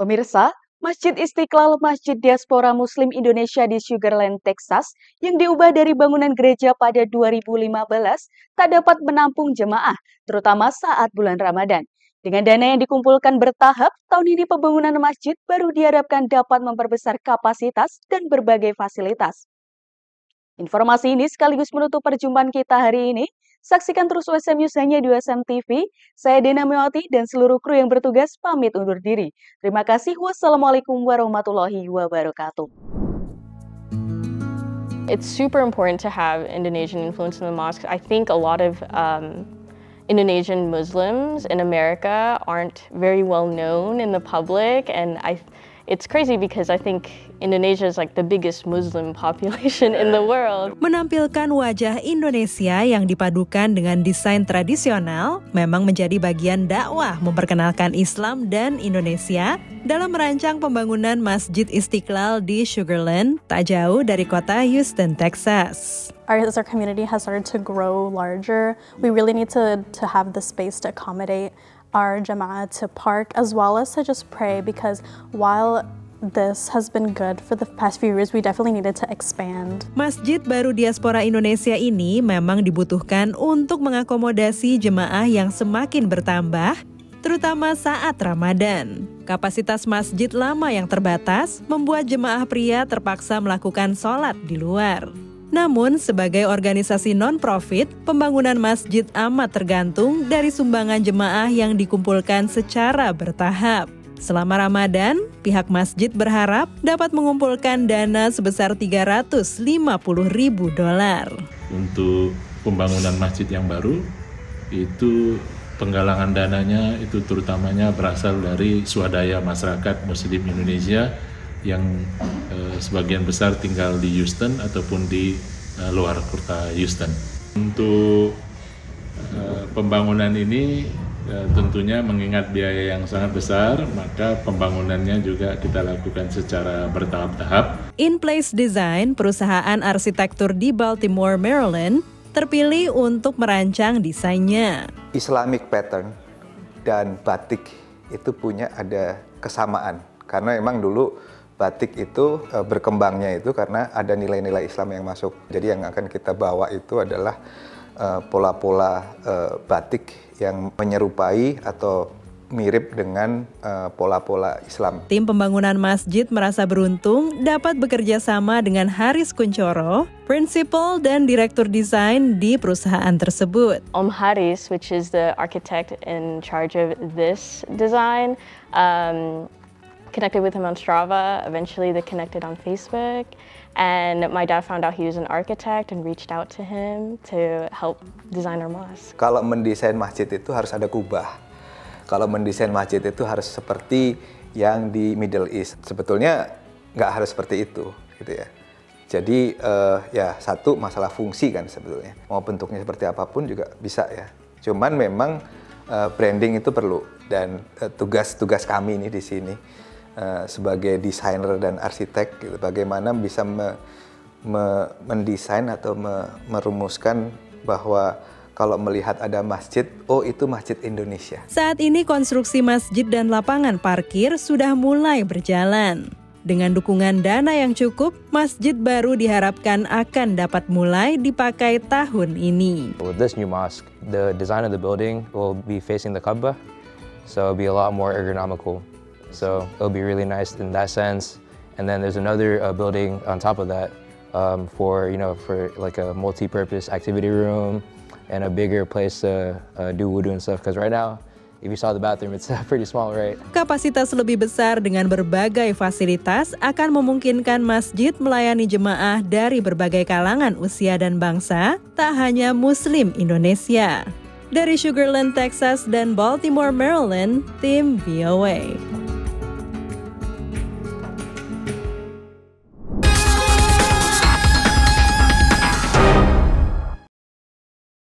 Pemirsa, Masjid Istiqlal Masjid Diaspora Muslim Indonesia di Sugar Land, Texas, yang diubah dari bangunan gereja pada 2015, tak dapat menampung jemaah, terutama saat bulan Ramadan. Dengan dana yang dikumpulkan bertahap, tahun ini pembangunan masjid baru diharapkan dapat memperbesar kapasitas dan berbagai fasilitas. Informasi ini sekaligus menutup perjumpaan kita hari ini. Saksikan terus USM News hanya di USM TV. Saya Dena Mewati dan seluruh kru yang bertugas pamit undur diri. Terima kasih. Wassalamualaikum warahmatullahi wabarakatuh. It's super important to have Indonesian influence in the mosques. I think a lot of Indonesian Muslims in America aren't very well known in the public, and it's crazy because I think Indonesia is like the biggest Muslim population in the world. Menampilkan wajah Indonesia yang dipadukan dengan desain tradisional memang menjadi bagian dakwah memperkenalkan Islam dan Indonesia dalam merancang pembangunan Masjid Istiqlal di Sugar Land, tak jauh dari kota Houston, Texas. As our community has started to grow larger, we really need to have the space to accommodate our jama'ah to park as well as to just pray, because while this has been good for the past few years, we definitely needed to expand. Masjid baru Diaspora Indonesia ini memang dibutuhkan untuk mengakomodasi jemaah yang semakin bertambah, terutama saat Ramadan. Kapasitas masjid lama yang terbatas membuat jemaah pria terpaksa melakukan sholat di luar. Namun, sebagai organisasi non-profit, pembangunan masjid amat tergantung dari sumbangan jemaah yang dikumpulkan secara bertahap. Selama Ramadan, pihak masjid berharap dapat mengumpulkan dana sebesar $350.000. Untuk pembangunan masjid yang baru, itu penggalangan dananya itu terutamanya berasal dari swadaya masyarakat Muslim Indonesia yang sebagian besar tinggal di Houston ataupun di luar kota Houston. Untuk pembangunan ini tentunya mengingat biaya yang sangat besar, maka pembangunannya juga kita lakukan secara bertahap-tahap. In Place Design, perusahaan arsitektur di Baltimore, Maryland, terpilih untuk merancang desainnya. Islamic pattern dan batik itu punya ada kesamaan, karena memang dulu batik itu berkembangnya itu karena ada nilai-nilai Islam yang masuk. Jadi yang akan kita bawa itu adalah pola-pola batik yang menyerupai atau mirip dengan pola-pola Islam. Tim pembangunan masjid merasa beruntung dapat bekerja sama dengan Haris Kuncoro, prinsipal dan direktur desain di perusahaan tersebut. Om Haris, which is the architect in charge of this design, connected with him on Strava. Eventually they connected on Facebook, and my dad found out he was an architect and reached out to him to help design our mosque. Kalau mendesain masjid itu harus ada kubah. Kalau mendesain masjid itu harus seperti yang di Middle East. Sebetulnya nggak harus seperti itu, gitu ya. Jadi ya satu masalah fungsi kan sebetulnya. Mau bentuknya seperti apapun juga bisa ya. Cuman memang branding itu perlu, dan tugas kami ini di sini sebagai desainer dan arsitek, gitu, bagaimana bisa mendesain atau merumuskan bahwa kalau melihat ada masjid, oh itu Masjid Indonesia. Saat ini konstruksi masjid dan lapangan parkir sudah mulai berjalan. Dengan dukungan dana yang cukup, masjid baru diharapkan akan dapat mulai dipakai tahun ini. With this new mosque, the design of the building will be facing the Kaabah, so it'll be a lot more ergonomical. So it'll be really nice in that sense. And then there's another building on top of that for like a multi-purpose activity room and a bigger place to do wudu and stuff. Because right now, if you saw the bathroom, it's pretty small, right? Kapasitas lebih besar dengan berbagai fasilitas akan memungkinkan masjid melayani jemaah dari berbagai kalangan usia dan bangsa, tak hanya Muslim Indonesia. Dari Sugar Land, Texas dan Baltimore, Maryland, tim VOA.